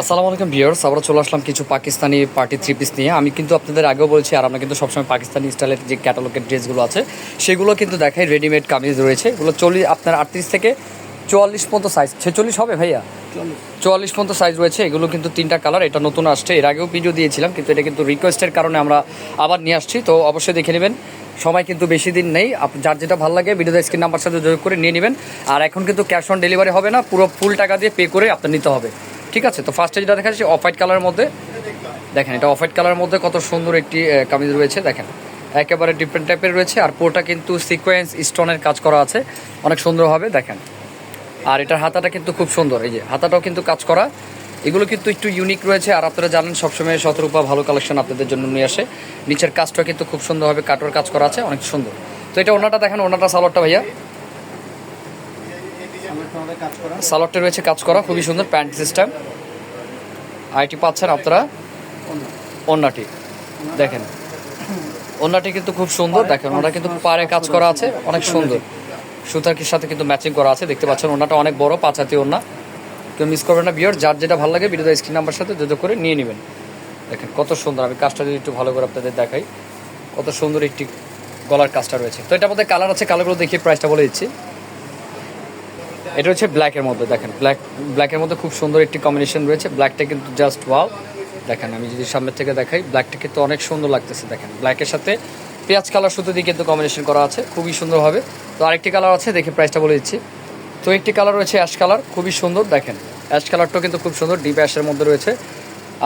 আসসালামু আলাইকুম ভিউয়ার্স, আমরা চলে আসলাম কিছু পাকিস্তানি পার্টি থ্রি পিস নিয়ে। আমি কিন্তু আপনাদের আগেও বলছি, আর আমরা কিন্তু সবসময় পাকিস্তানি স্টাইলের যে ক্যাটালগের ড্রেসগুলো আছে সেগুলো কিন্তু দেখাই। রেডিমেড কামিজ রয়েছে, এগুলো আপনার 38 থেকে 44 পর্যন্ত সাইজ, 46 হবে ভাইয়া, 44 পর্যন্ত সাইজ রয়েছে। এগুলো কিন্তু তিনটা কালার, এটা নতুন আসছে, এর আগেও ভিডিও দিয়েছিলাম কিন্তু এটা কিন্তু রিকোয়েস্টের কারণে আমরা আবার নিয়ে আসছি। তো অবশ্যই দেখে নেবেন, সময় কিন্তু বেশি দিন নেই। যার যেটা ভালো লাগে ভিডিওতে স্ক্রিন নাম্বার সাথে যোগ করে নিয়ে নেবেন। আর এখন কিন্তু ক্যাশ অন ডেলিভারি হবে না, পুরো ফুল টাকা দিয়ে পে করে আপনার নিতে হবে, ঠিক আছে? তো ফার্স্টে যেটা দেখা যাচ্ছে অফ হোয়াইট কালারের মধ্যে, দেখেন এটা অফ হোয়াইট কালারের মধ্যে কত সুন্দর একটি কামিজ রয়েছে, দেখেন একেবারে ডিফারেন্ট টাইপের রয়েছে। আর পুরোটা কিন্তু সিকোয়েন্স স্টোনের কাজ করা আছে, অনেক সুন্দর হবে দেখেন। আর এটার হাতাটা কিন্তু খুব সুন্দর, এই যে হাতাটাও কিন্তু কাজ করা। এগুলো কিন্তু একটু ইউনিক রয়েছে। আর আপনারা জানেন সবসময় শতরূপা ভালো কালেকশন আপনাদের জন্য নিয়ে আসে। নিচের কাজটা কিন্তু খুব সুন্দরভাবে কাটোর কাজ করা আছে, অনেক সুন্দর। তো এটা ওনাটা দেখেন, ওনাটা সালোয়ারটা ভাইয়া, সালোয়ারটা রয়েছে কাজ করা, খুবই সুন্দর প্যান্ট সিস্টেম। আইটি পাচ্ছেন আপনারা ওন্নাটি, দেখেন ওন্নাটি কিন্তু খুব সুন্দর, দেখেন ওনাটা কিন্তু পাড়ে কাজ করা আছে, অনেক সুন্দর সুতার সাথে কিন্তু ম্যাচিং করা আছে, দেখতে পাচ্ছেন। ওনাটা অনেক বড়, 5 হাতি ওন্না, কেউ মিস করবেন না ভিউয়ার। যার যেটা ভালো লাগে ভিডিওতে স্ক্রিন নাম্বার সাথে যোগাযোগ করে নিয়ে নেবেন। দেখেন কত সুন্দর, আমি কাজটা যদি একটু ভালো করে আপনাদের দেখাই, কত সুন্দর একটি গলার কাজটা রয়েছে। তো এটার মধ্যে কালার আছে, কালারগুলো দেখিয়ে প্রাইসটা বলে দিচ্ছি। এটা হচ্ছে ব্ল্যাকের মধ্যে, দেখেন ব্ল্যাকের মধ্যে খুব সুন্দর একটি কম্বিনেশন রয়েছে। ব্ল্যাকটা কিন্তু জাস্ট ওয়াও, দেখেন আমি যদি সামনের থেকে দেখাই, ব্ল্যাকটা কিন্তু অনেক সুন্দর লাগতেছে। দেখেন ব্ল্যাকের সাথে পেঁয়াজ কালার সুতো দিয়ে কিন্তু কম্বিনেশন করা আছে, খুবই সুন্দর হবে। তো আরেকটি কালার আছে, দেখে প্রাইসটা বলে দিচ্ছি। তো একটি কালার রয়েছে অ্যাশ কালার, খুবই সুন্দর, দেখেন অ্যাশ কালারটাও কিন্তু খুব সুন্দর, ডিপ অ্যাশের মধ্যে রয়েছে।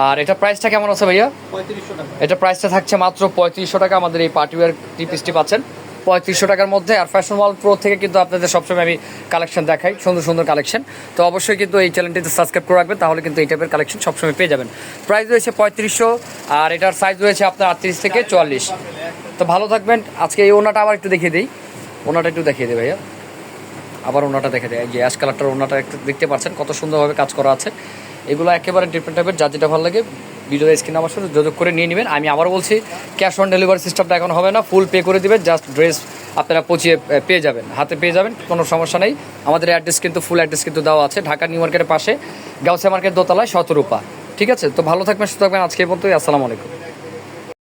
আর এটা প্রাইসটা কেমন আছে ভাইয়া? 3500 টাকা। এটা প্রাইসটা থাকছে মাত্র 3500 টাকা। আমাদের এই পার্টিওয়ার থ্রি পিসটি পাচ্ছেন 3500 টাকার মধ্যে। আর ফ্যাশন ওয়াল প্রো থেকে কিন্তু আপনাদের সবসময় আমি কালেকশন দেখাই, সুন্দর সুন্দর কালেকশন। তো অবশ্যই কিন্তু এই চ্যানেলটিতে সাবস্ক্রাইব করে রাখবেন, তাহলে কিন্তু এই টাইপের কালেকশন সবসময় পেয়ে যাবেন। প্রাইস রয়েছে 3500, আর এটার সাইজ রয়েছে আপনার 38 থেকে 44। তো ভালো থাকবেন। আজকে এই ওনাটা আবার একটু দেখিয়ে দিই, ওনাটা একটু দেখিয়ে দিই ভাইয়া, আবার ওনাটা দেখে দেয়, যে অ্যাশ কালারটার ওনাটা একটু দেখতে পাচ্ছেন কত সুন্দরভাবে কাজ করা আছে। এগুলো একেবারে ডিফারেন্ট টাইপের, যার যেটা ভালো লাগে ভিডিও স্ক্রিন আমার সাথে যোগাযোগ করে নিয়ে নেবেন। আমি আবার বলছি, ক্যাশ অন ডেলিভারি সিস্টেমটা এখন হবে না, ফুল পে করে দিবেন, জাস্ট ড্রেস আপনারা পৌঁছিয়ে পেয়ে যাবেন, হাতে পেয়ে যাবেন, কোনো সমস্যা নেই। আমাদের অ্যাড্রেস কিন্তু ফুল অ্যাড্রেস কিন্তু দেওয়া আছে, ঢাকা নিউ মার্কেটের পাশে, গাউসিয়া মার্কেট দোতলায়, শতরূপা, ঠিক আছে? তো ভালো থাকবেন, সুস্থ থাকবেন। আজকে এই পর্যন্তই, আসসালামু আলাইকুম।